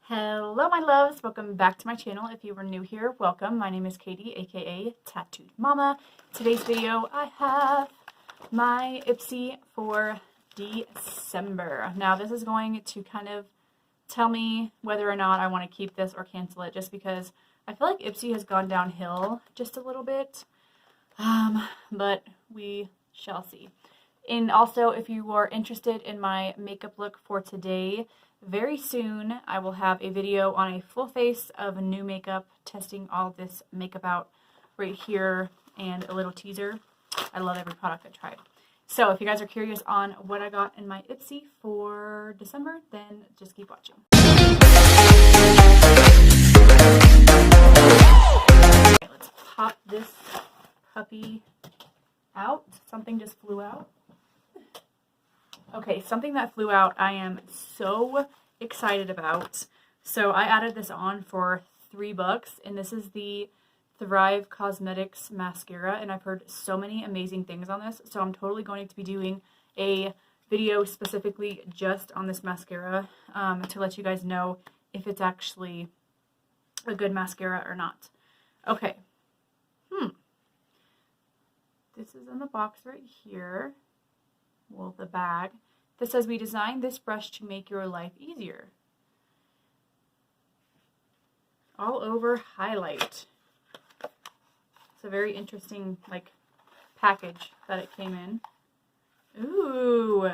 Hello my loves, welcome back to my channel. If you were new here, welcome. My name is Katy, aka Tattooed Mama. Today's video I have my Ipsy for December. Now this is going to kind of tell me whether or not I want to keep this or cancel it, just because I feel like Ipsy has gone downhill just a little bit, but we shall see. And also, if you are interested in my makeup look for today, very soon I will have a video on a full face of new makeup, testing all this makeup out right here, and a little teaser. I love every product I tried. So if you guys are curious on what I got in my Ipsy for December, then just keep watching. Okay, let's pop this puppy out. Something just flew out. Okay, something that flew out I am so excited about. So I added this on for $3, and this is the Thrive Cosmetics mascara, and I've heard so many amazing things on this, so I'm totally going to be doing a video specifically just on this mascara to let you guys know if it's actually a good mascara or not. Okay. This is in the box right here. Well, the bag. This says, we designed this brush to make your life easier. All over highlight. It's a very interesting, package that it came in. Ooh.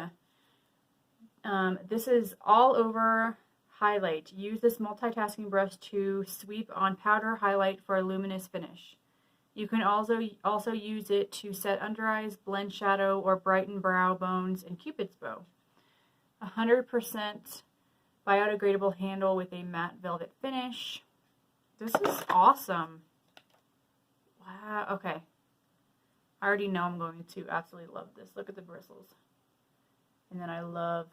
This is all over highlight. Use this multitasking brush to sweep on powder highlight for a luminous finish. You can also use it to set under eyes, blend shadow, or brighten brow bones and Cupid's bow. 100% biodegradable handle with a matte velvet finish. This is awesome. Wow, okay. I already know I'm going to absolutely love this. Look at the bristles. And then I love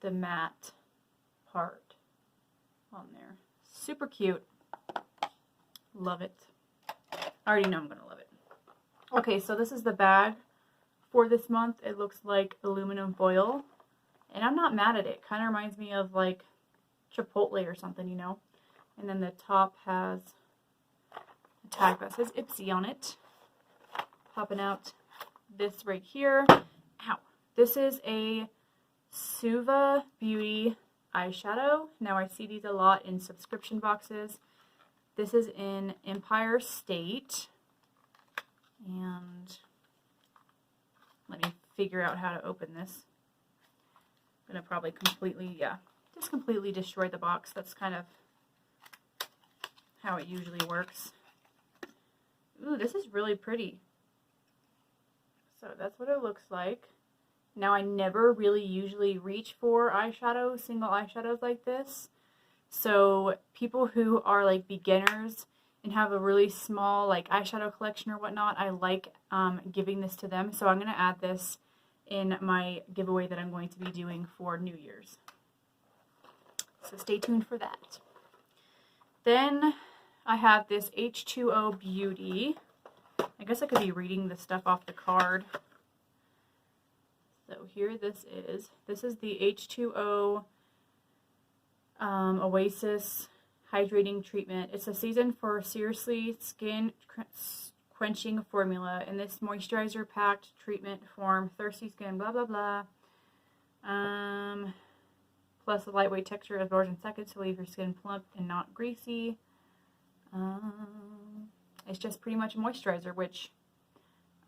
the matte part on there. Super cute. Love it. I already know I'm going to love it. Okay, so this is the bag for this month. It looks like aluminum foil, and I'm not mad at it. Kind of reminds me of like Chipotle or something, you know. And then the top has a tag that says Ipsy on it. Popping out this right here. Ow. This is a Suva Beauty eyeshadow. Now I see these a lot in subscription boxes. This is in Empire State, and let me figure out how to open this. I'm going to probably just completely destroy the box. That's kind of how it usually works. Ooh, this is really pretty. So that's what it looks like. Now, I never really usually reach for eyeshadow, single eyeshadows like this. So people who are like beginners and have a really small eyeshadow collection or whatnot, I like giving this to them. So I'm going to add this in my giveaway that I'm going to be doing for New Year's. So stay tuned for that. Then I have this H2O Beauty. I guess I could be reading the stuff off the card. So here this is. This is the H2O Oasis Hydrating Treatment. It's a season for seriously skin quenching formula. In this moisturizer packed treatment form, thirsty skin, blah blah blah. Plus a lightweight texture absorbs in seconds to leave your skin plump and not greasy. It's just pretty much a moisturizer, which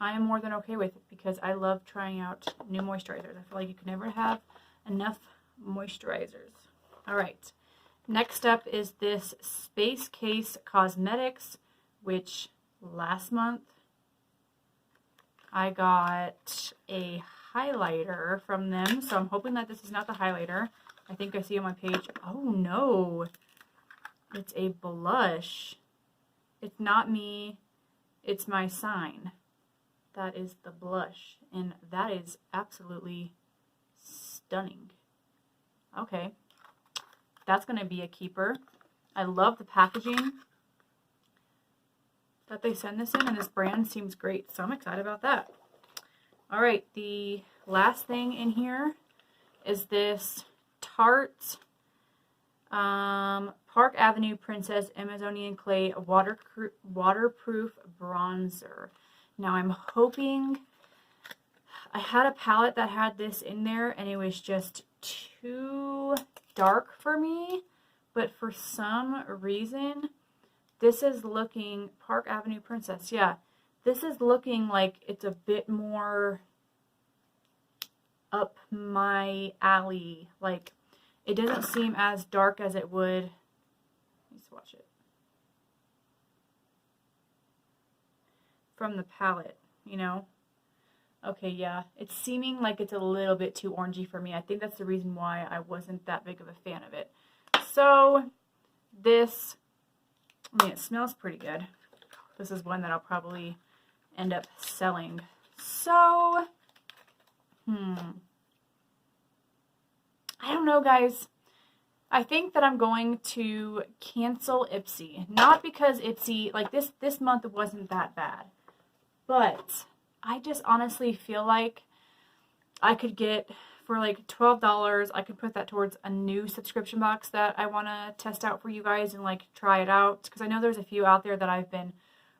I am more than okay with because I love trying out new moisturizers. I feel like you can never have enough moisturizers. Alright, next up is this Space Case Cosmetics, which last month I got a highlighter from them, so I'm hoping that this is not the highlighter. I think I see on my page. Oh no, it's a blush. It's not me, it's my sign. That is the blush, and that is absolutely stunning. Okay. That's going to be a keeper. I love the packaging that they send this in, and this brand seems great, so I'm excited about that. All right, the last thing in here is this Tarte Park Avenue Princess Amazonian Clay Waterproof Bronzer. Now I'm hoping, I had a palette that had this in there and it was just too dark for me, but for some reason this is looking, Park Avenue Princess, yeah, this is looking like it's a bit more up my alley. Like, it doesn't seem as dark as it would. Let's watch it. From the palette, you know? Okay, yeah. It's seeming like it's a little bit too orangey for me. I think that's the reason why I wasn't that big of a fan of it. So, this, I mean, it smells pretty good. This is one that I'll probably end up selling. So, I don't know, guys. I think that I'm going to cancel Ipsy. Not because Ipsy, like this month wasn't that bad. But I just honestly feel like I could get, for like $12, I could put that towards a new subscription box that I want to test out for you guys and like try it out. Because I know there's a few out there that I've been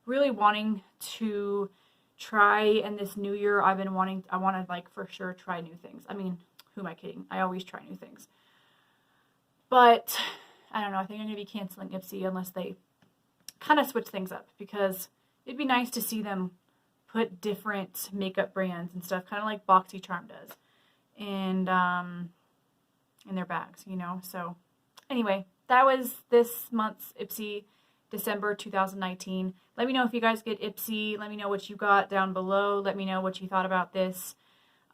really wanting to try, and this new year I want to like for sure try new things. I mean, who am I kidding? I always try new things. But I don't know, I think I'm going to be canceling Ipsy unless they kind of switch things up, because it'd be nice to see them put different makeup brands and stuff, kind of like BoxyCharm does, and in their bags, you know. So anyway, that was this month's Ipsy December 2019. Let me know if you guys get Ipsy. Let me know what you got down below. Let me know what you thought about this.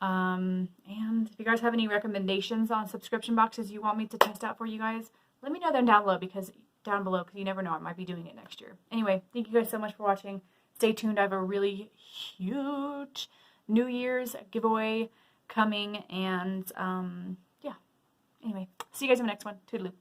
And if you guys have any recommendations on subscription boxes you want me to test out for you guys, let me know them down below, because you never know, I might be doing it next year. Anyway, thank you guys so much for watching. Stay tuned. I have a really huge New Year's giveaway coming, and yeah. Anyway, see you guys in the next one. Toodaloo.